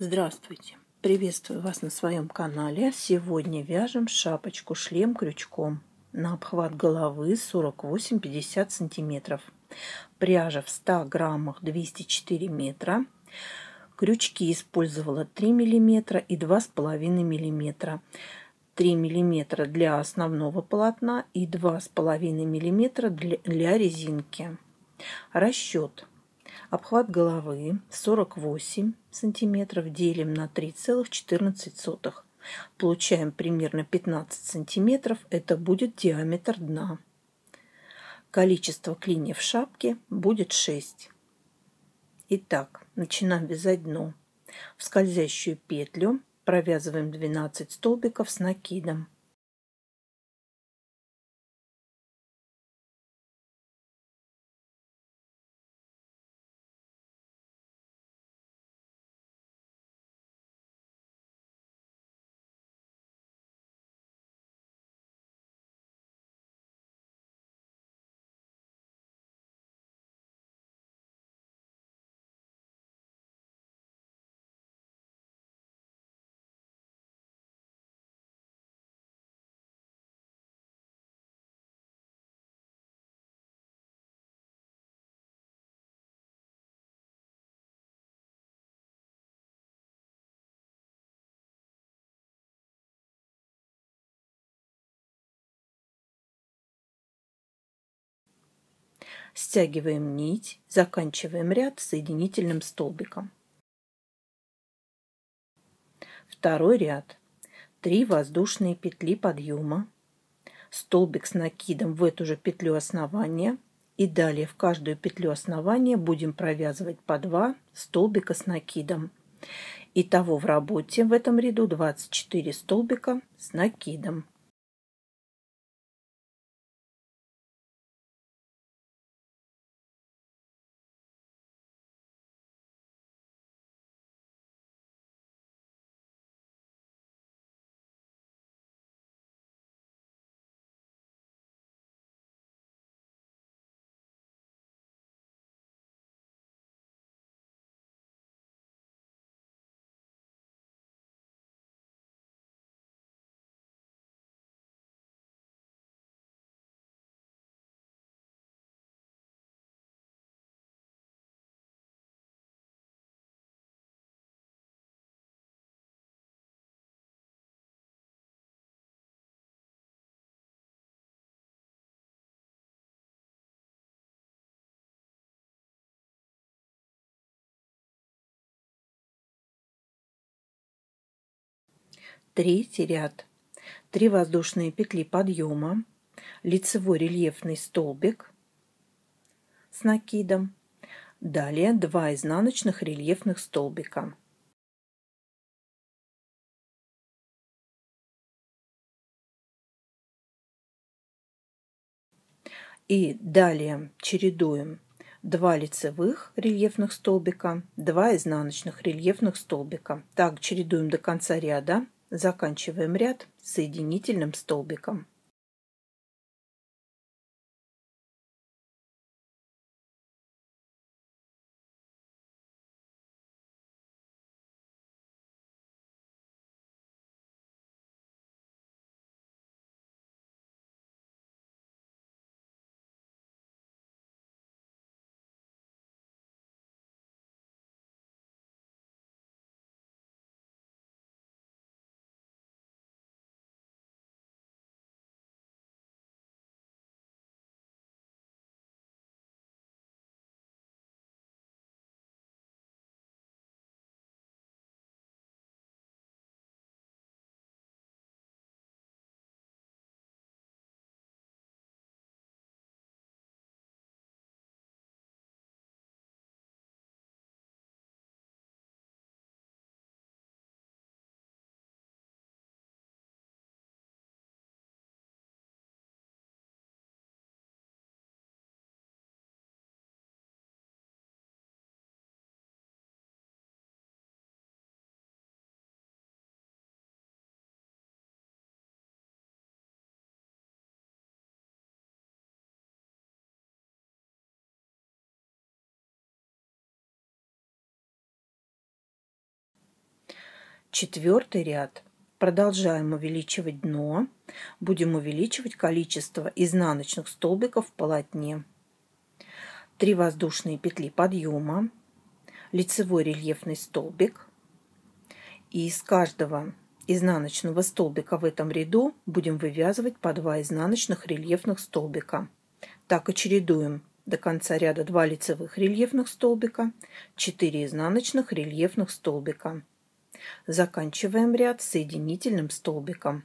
Здравствуйте! Приветствую вас на своем канале. Сегодня вяжем шапочку-шлем крючком на обхват головы 48-50 сантиметров. Пряжа в 100 граммах 204 метра. Крючки использовала 3 миллиметра и 2,5 миллиметра. 3 миллиметра для основного полотна и 2,5 миллиметра для резинки. Расчет. Обхват головы 48 сантиметров делим на 3,14. Получаем примерно 15 сантиметров. Это будет диаметр дна. Количество клиньев шапки будет 6. Итак, начинаем вязать дно. В скользящую петлю провязываем 12 столбиков с накидом. Стягиваем нить, заканчиваем ряд соединительным столбиком. Второй ряд. 3 воздушные петли подъема, столбик с накидом в эту же петлю основания, и далее в каждую петлю основания будем провязывать по 2 столбика с накидом. Итого в работе в этом ряду 24 столбика с накидом. Третий ряд. 3 воздушные петли подъема, лицевой рельефный столбик с накидом, далее 2 изнаночных рельефных столбика. И далее чередуем 2 лицевых рельефных столбика, 2 изнаночных рельефных столбика. Так чередуем до конца ряда. Заканчиваем ряд соединительным столбиком. 4-й ряд. Продолжаем увеличивать дно. Будем увеличивать количество изнаночных столбиков в полотне. 3 воздушные петли подъема, лицевой рельефный столбик. И из каждого изнаночного столбика в этом ряду будем вывязывать по 2 изнаночных рельефных столбика. Так и чередуем до конца ряда 2 лицевых рельефных столбика, 4 изнаночных рельефных столбика. Заканчиваем ряд соединительным столбиком.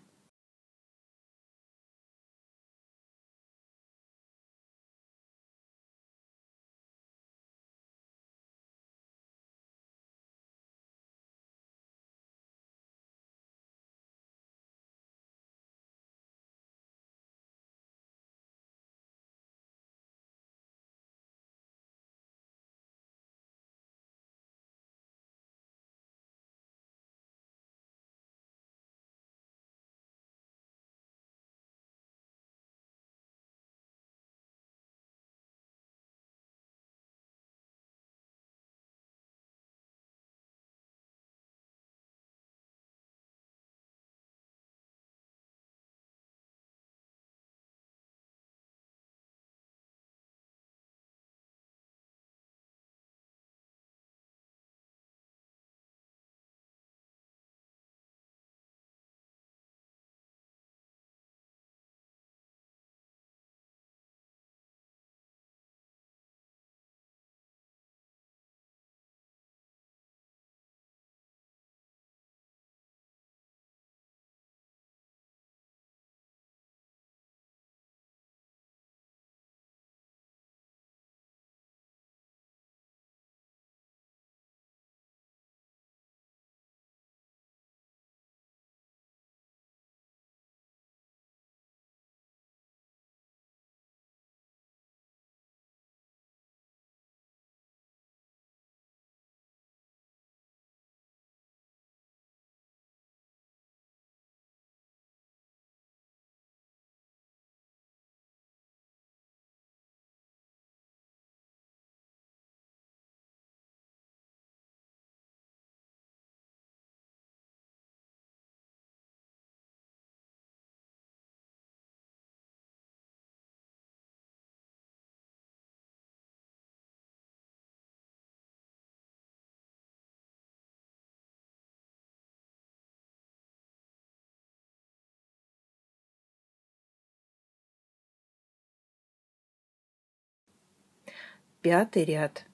Пятый ряд.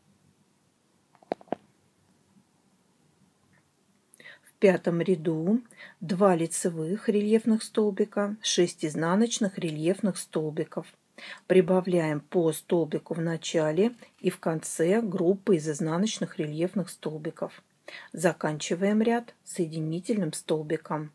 В 5-м ряду 2 лицевых рельефных столбика, 6 изнаночных рельефных столбиков. Прибавляем по столбику в начале и в конце группы из изнаночных рельефных столбиков. Заканчиваем ряд соединительным столбиком.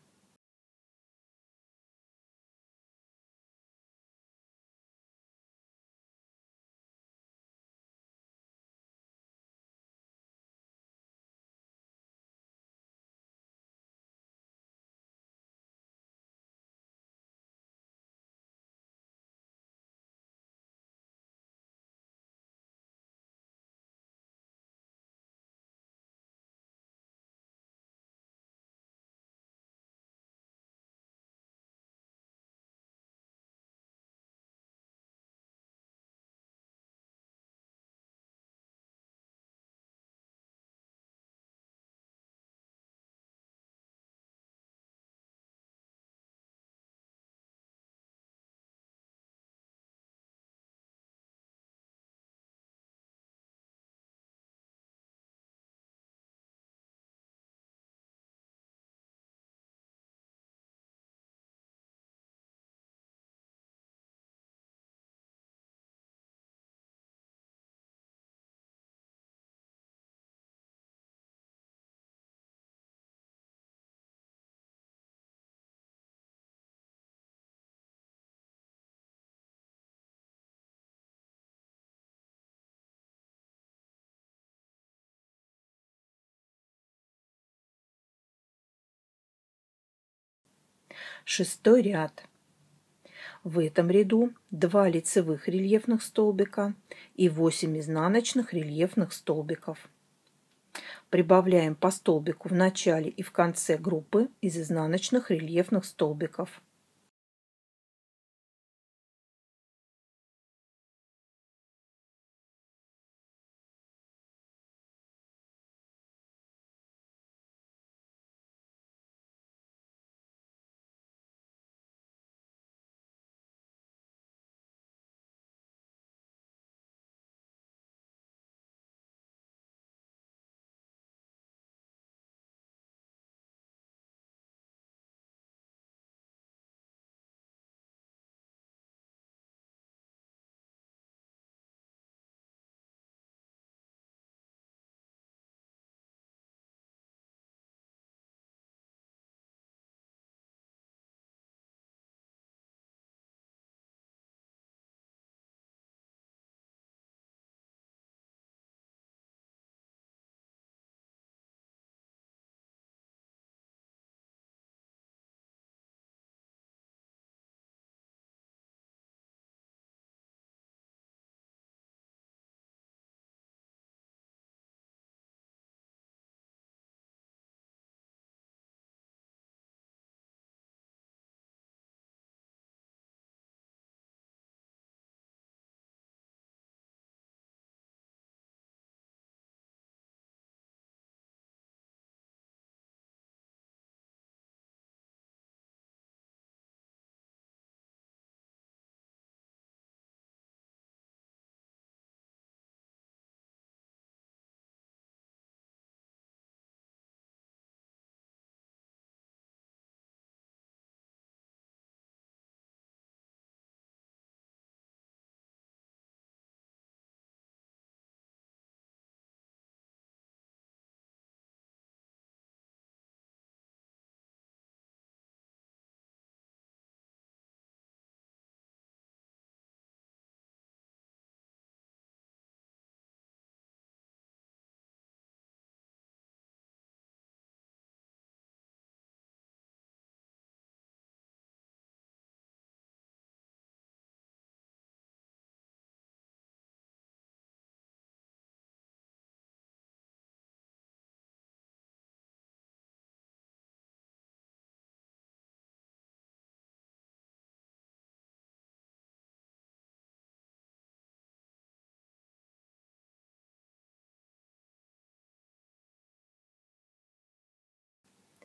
Шестой ряд. В этом ряду 2 лицевых рельефных столбика и 8 изнаночных рельефных столбиков. Прибавляем по столбику в начале и в конце группы из изнаночных рельефных столбиков.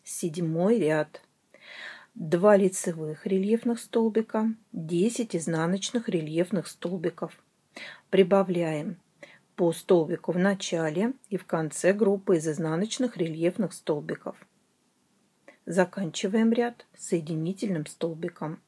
Седьмой ряд. 2 лицевых рельефных столбика, 10 изнаночных рельефных столбиков. Прибавляем по столбику в начале и в конце группы из изнаночных рельефных столбиков. Заканчиваем ряд соединительным столбиком.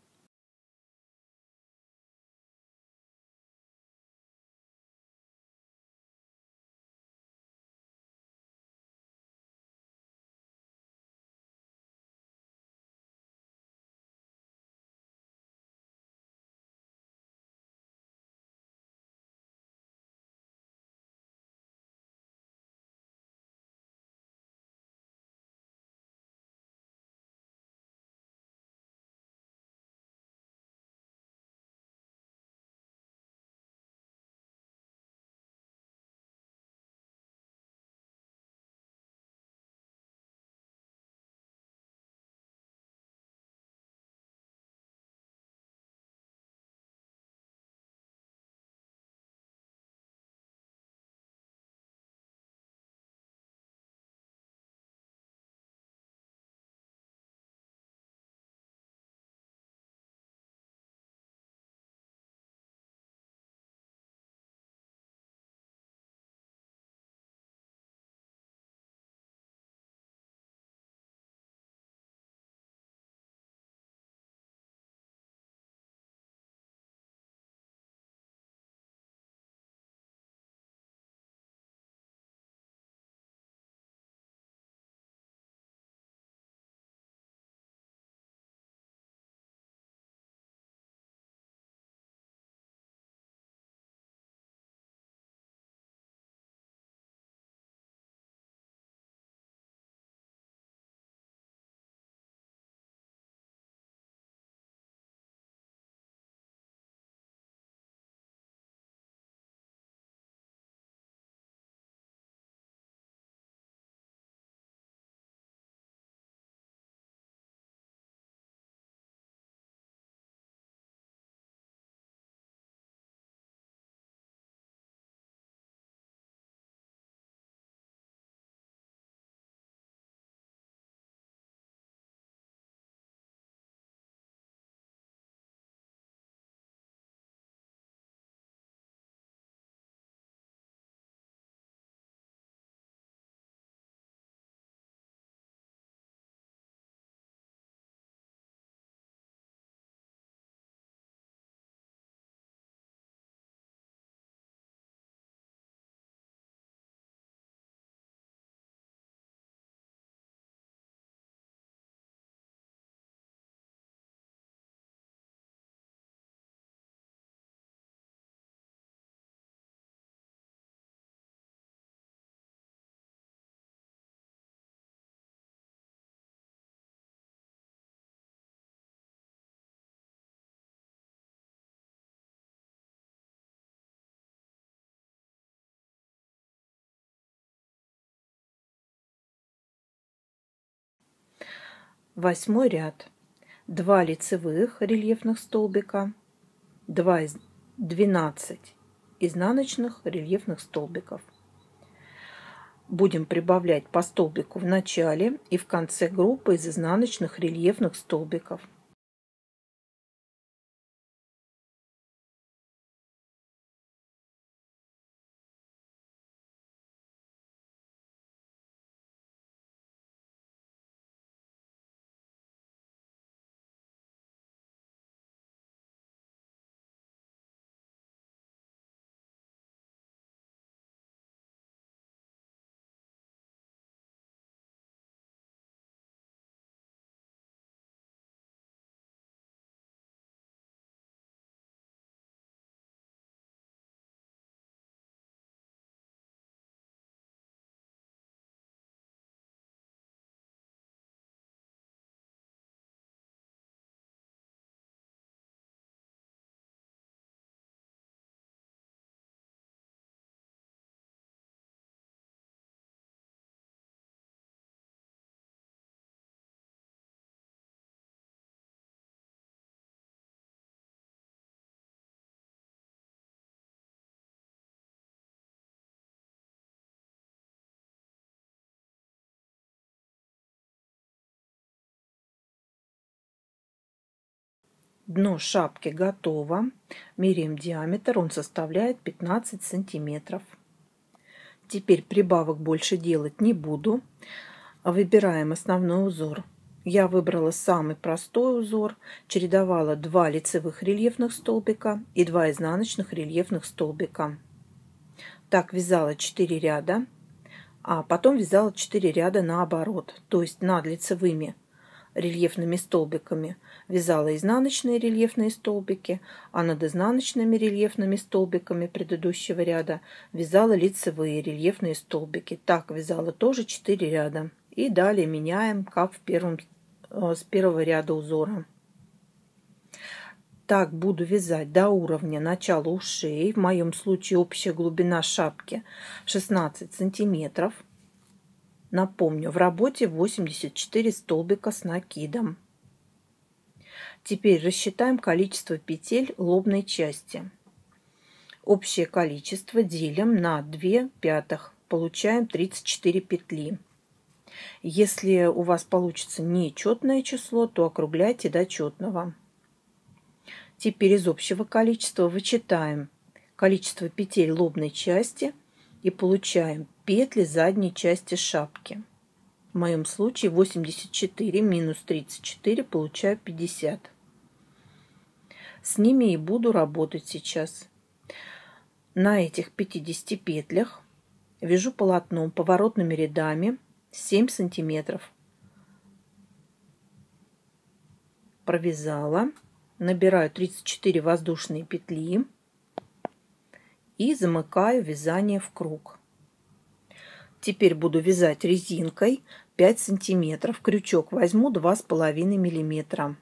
8 ряд. 2 лицевых рельефных столбика, 12 изнаночных рельефных столбиков. Будем прибавлять по столбику в начале и в конце группы из изнаночных рельефных столбиков. Дно шапки готово. Меряем диаметр, он составляет 15 сантиметров. Теперь прибавок больше делать не буду. Выбираем основной узор. Я выбрала самый простой узор, чередовала 2 лицевых рельефных столбика и 2 изнаночных рельефных столбика. Так вязала 4 ряда, а потом вязала 4 ряда наоборот, то есть над лицевыми рельефными столбиками вязала изнаночные рельефные столбики, а над изнаночными рельефными столбиками предыдущего ряда вязала лицевые рельефные столбики. Так вязала тоже 4 ряда. И далее меняем, как с первого ряда узора. Так буду вязать до уровня начала ушей. В моем случае общая глубина шапки 16 сантиметров. Напомню, в работе 84 столбика с накидом. Теперь рассчитаем количество петель лобной части. Общее количество делим на 2 пятых. Получаем 34 петли. Если у вас получится нечетное число, то округляйте до четного. Теперь из общего количества вычитаем количество петель лобной части и получаем петли задней части шапки. В моем случае 84 минус 34 получаю 50. С ними и буду работать сейчас. На этих 50 петлях вяжу полотном поворотными рядами 7 сантиметров. Провязала, набираю 34 воздушные петли и замыкаю вязание в круг. Теперь буду вязать резинкой 5 сантиметров. Крючок возьму 2,5 миллиметра.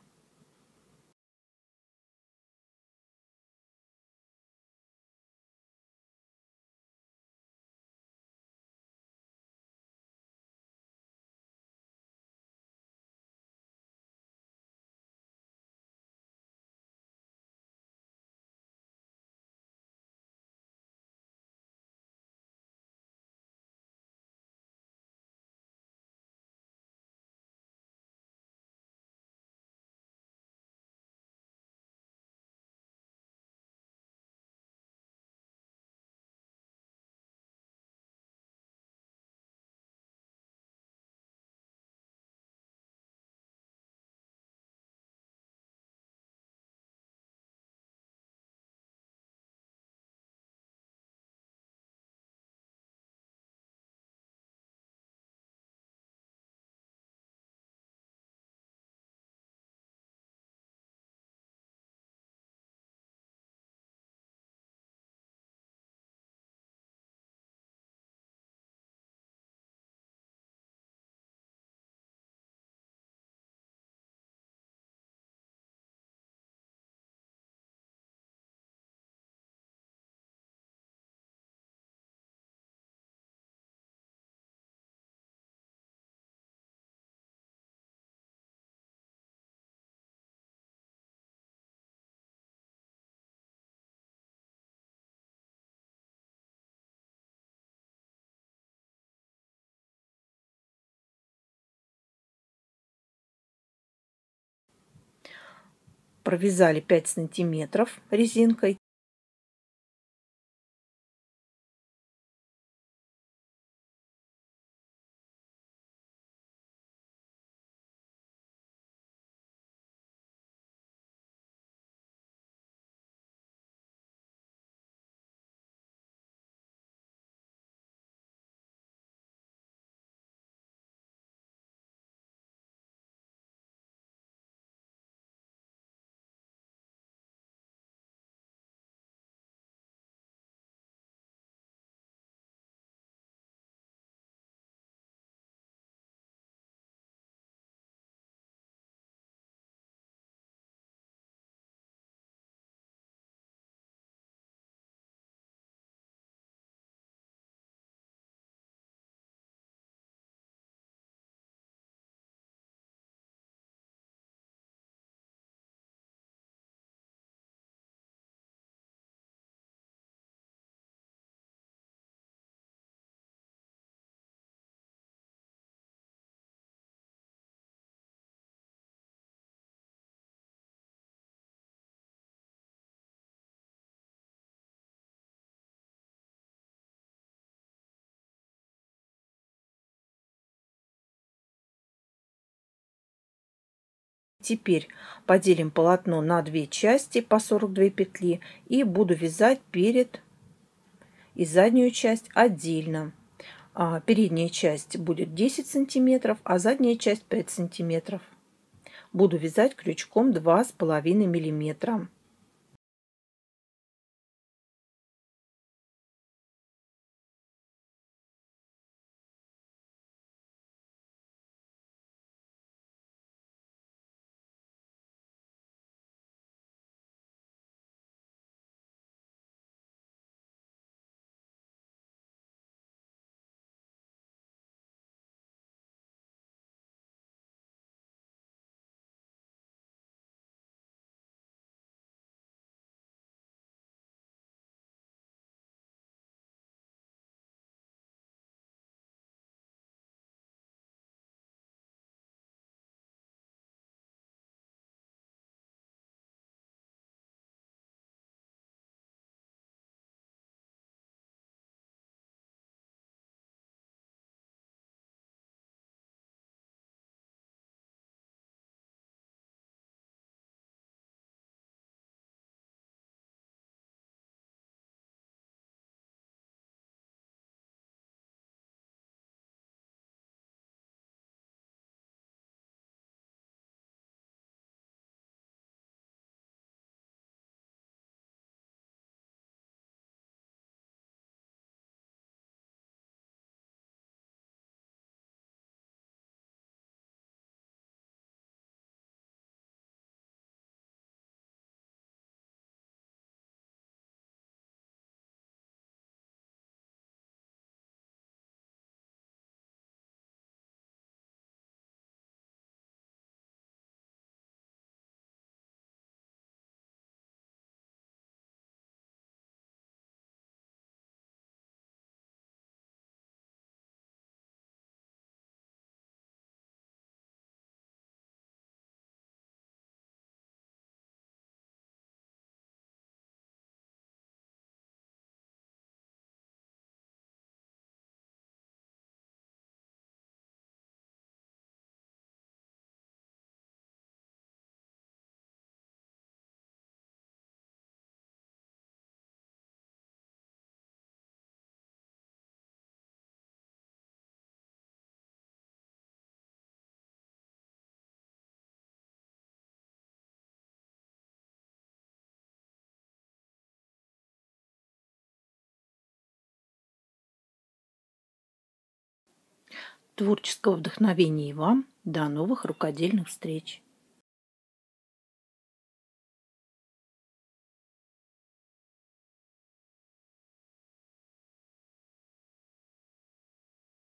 Провязали 5 сантиметров резинкой. Теперь поделим полотно на две части по 42 петли и буду вязать перед и заднюю часть отдельно. Передняя часть будет 10 сантиметров, а задняя часть 5 сантиметров. Буду вязать крючком 2,5 миллиметра. Творческого вдохновения и вам. До новых рукодельных встреч!